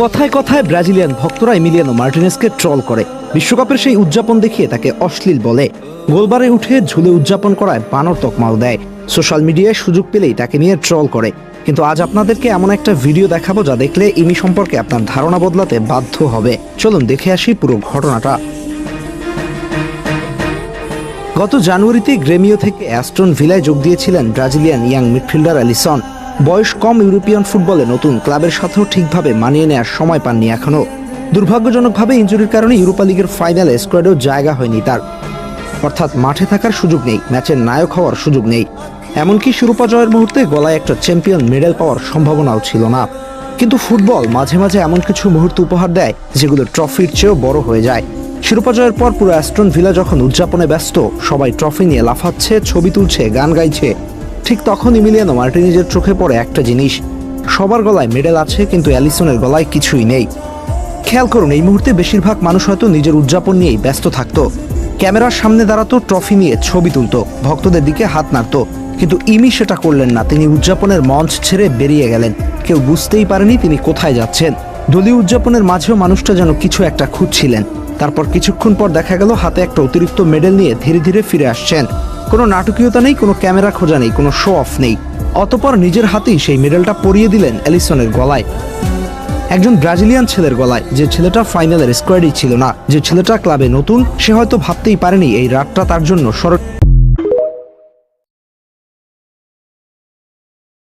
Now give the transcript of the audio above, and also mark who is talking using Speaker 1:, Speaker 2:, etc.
Speaker 1: কথায় কথায় ব্রাজিলিয়ান ভক্তরা এমিলিয়ানো মার্টিনেজকে ট্রল করে। বিশ্বকাপের সেই উদযাপন দেখিয়ে তাকে অশ্লীল বলে। গোলবারে উঠে ঝুলে উদযাপন করায় বানর তকমাও দেয়। সোশ্যাল মিডিয়ায় সুযোগ পেলেই তাকে নিয়ে ট্রল করে। কিন্তু আজ আপনাদেরকে এমন একটা ভিডিও দেখাবো যা দেখলে ইমি সম্পর্কে আপনার ধারণা বদলাতে বাধ্য হবে। চলুন দেখে আসি পুরো ঘটনাটা। গত জানুয়ারিতে গ্রেমিও থেকে অ্যাস্টন ভিলায় যোগ দিয়েছিলেন ব্রাজিলিয়ান ইয়াং মিডফিল্ডার অ্যালিসন। বয়স কম, ইউরোপিয়ান ফুটবলে নতুন, ক্লাবের সাথেও ঠিকভাবে মানিয়ে নেওয়ার সময় পাননি এখনও। দুর্ভাগ্যজনকভাবে ইনজুরির কারণে ইউরোপা লিগের ফাইনালে স্কোয়াডেও জায়গা হয়নি তার। অর্থাৎ মাঠে থাকার সুযোগ নেই, ম্যাচের নায়ক হওয়ার সুযোগ নেই, এমনকি শিরোপা জয়ের মুহূর্তে গলায় একটা চ্যাম্পিয়ন মেডেল পাওয়ার সম্ভাবনাও ছিল না। কিন্তু ফুটবল মাঝে মাঝে এমন কিছু মুহূর্ত উপহার দেয় যেগুলো ট্রফির চেয়েও বড় হয়ে যায়। শিরোপা জয়ের পর পুরো অ্যাস্টন ভিলা যখন উদযাপনে ব্যস্ত, সবাই ট্রফি নিয়ে লাফাচ্ছে, ছবি তুলছে, গান গাইছে, ঠিক তখন এমিলিয়ানো মার্টিনেজের চোখে পড়ে একটা জিনিস। সবার গলায় মেডেল আছে, কিন্তু অ্যালিসনের গলায় কিছুই নেই। খেয়াল করুন, এই মুহূর্তে বেশিরভাগ মানুষ হয়তো নিজের উদযাপন নিয়েই ব্যস্ত থাকতো। ক্যামেরার সামনে দাঁড়াতো, ট্রফি নিয়ে ছবি তুলতো, ভক্তদের দিকে হাত নাড়তো। কিন্তু ইমি সেটা করলেন না। তিনি উদযাপনের মঞ্চ ছেড়ে বেরিয়ে গেলেন। কেউ বুঝতেই পারেনি তিনি কোথায় যাচ্ছেন। দলীয় উদযাপনের মাঝেও মানুষটা যেন কিছু একটা খুঁজছিলেন। তারপর কিছুক্ষণ পর দেখা গেল হাতে একটা অতিরিক্ত মেডেল নিয়ে ধীরে ধীরে ফিরে আসছেন। কোনো নাটকীয়তা নেই, কোনো ক্যামেরা খোঁজা নেই, কোনো শো অফ নেই। অতঃপর নিজের হাতেই সেই মেডেলটা পরিয়ে দিলেন অ্যালিসনের গলায়, একজন ব্রাজিলিয়ান ছেলের গলায়, যে ছেলেটা ফাইনালের স্কোয়াডই ছিল না, যে ছেলেটা ক্লাবে নতুন। সে হয়তো ভাবতেই পারেনি এই রাতটা তার জন্য